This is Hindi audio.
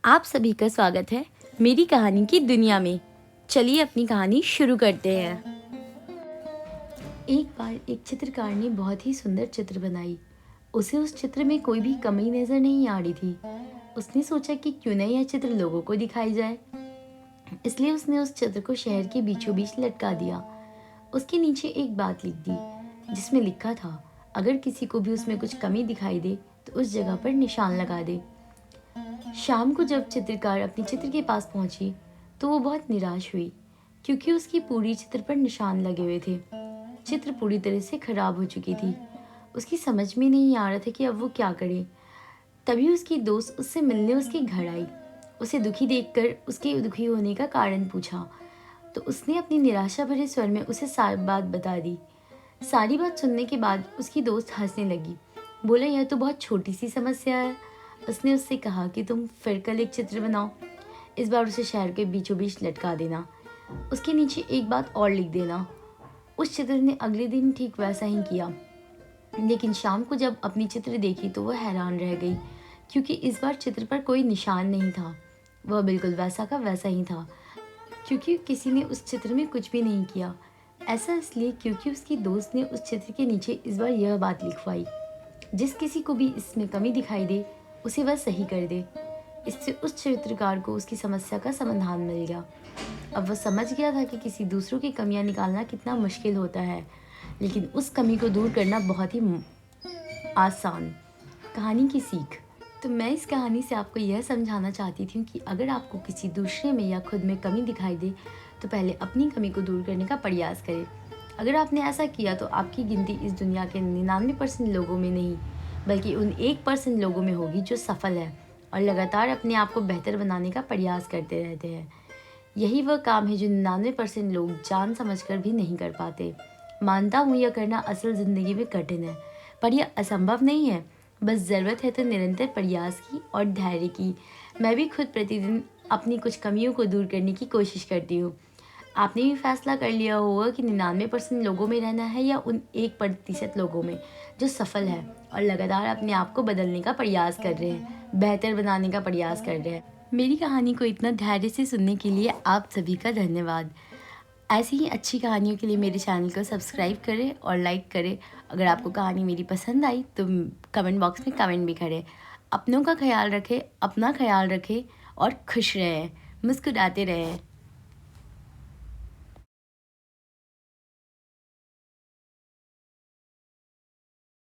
आप सभी का स्वागत है मेरी कहानी की दुनिया में। चलिए अपनी कहानी शुरू करते हैं। एक बार एक चित्रकार ने बहुत ही सुंदर चित्र बनाई। उसे उस चित्र में कोई भी कमी नजर नहीं आ रही थी। उसने सोचा कि क्यों न यह चित्र लोगों को दिखाई जाए। इसलिए उसने उस चित्र को शहर के बीचों बीच लटका दिया। उसके नीचे एक बात लिख दी जिसमें लिखा था, अगर किसी को भी उसमें कुछ कमी दिखाई दे तो उस जगह पर निशान लगा दे। शाम को जब चित्रकार अपने चित्र के पास पहुंची तो वो बहुत निराश हुई, क्योंकि उसकी पूरी चित्र पर निशान लगे हुए थे। चित्र पूरी तरह से खराब हो चुकी थी। उसकी समझ में नहीं आ रहा था कि अब वो क्या करे। तभी उसकी दोस्त उससे मिलने उसके घर आई। उसे दुखी देखकर उसके दुखी होने का कारण पूछा तो उसने अपनी निराशा भरे स्वर में उसे सारी बात बता दी। सारी बात सुनने के बाद उसकी दोस्त हंसने लगी। बोला, यह तो बहुत छोटी सी समस्या है। उसने उससे कहा कि तुम फिर कल एक चित्र बनाओ। इस बार उसे शहर के बीचों बीच लटका देना। उसके नीचे एक बात और लिख देना। उस चित्र ने अगले दिन ठीक वैसा ही किया, लेकिन शाम को जब अपनी चित्र देखी तो वह हैरान रह गई, क्योंकि इस बार चित्र पर कोई निशान नहीं था। वह बिल्कुल वैसा का वैसा ही था, क्योंकि किसी ने उस चित्र में कुछ भी नहीं किया। ऐसा इसलिए क्योंकि उसकी दोस्त ने उस चित्र के नीचे इस बार यह बात लिखवाई, जिस किसी को भी इसमें कमी दिखाई दे उसे वह सही कर दे। इससे उस चित्रकार को उसकी समस्या का समाधान मिल गया। अब वह समझ गया था कि किसी दूसरों की कमियां निकालना कितना मुश्किल होता है, लेकिन उस कमी को दूर करना बहुत ही आसान। कहानी की सीख। तो मैं इस कहानी से आपको यह समझाना चाहती थी कि अगर आपको किसी दूसरे में या खुद में कमी दिखाई दे तो पहले अपनी कमी को दूर करने का प्रयास करें। अगर आपने ऐसा किया तो आपकी गिनती इस दुनिया के 99% लोगों में नहीं, बल्कि उन 1% लोगों में होगी जो सफल है और लगातार अपने आप को बेहतर बनाने का प्रयास करते रहते हैं। यही वह काम है जो 99% लोग जान समझकर भी नहीं कर पाते। मानता हूँ यह करना असल ज़िंदगी में कठिन है, पर यह असंभव नहीं है। बस ज़रूरत है तो निरंतर प्रयास की और धैर्य की। मैं भी खुद प्रतिदिन अपनी कुछ कमियों को दूर करने की कोशिश करती हूँ। आपने भी फैसला कर लिया होगा कि 99% लोगों में रहना है या उन 1% लोगों में जो सफल है और लगातार अपने आप को बदलने का प्रयास कर रहे हैं, बेहतर बनाने का प्रयास कर रहे हैं। मेरी कहानी को इतना धैर्य से सुनने के लिए आप सभी का धन्यवाद। ऐसी ही अच्छी कहानियों के लिए मेरे चैनल को सब्सक्राइब करें और लाइक करें। अगर आपको कहानी मेरी पसंद आई तो कमेंट बॉक्स में कमेंट भी करें। अपनों का ख्याल रखें, अपना ख्याल रखें और खुश रहें, मुस्कुराते रहें।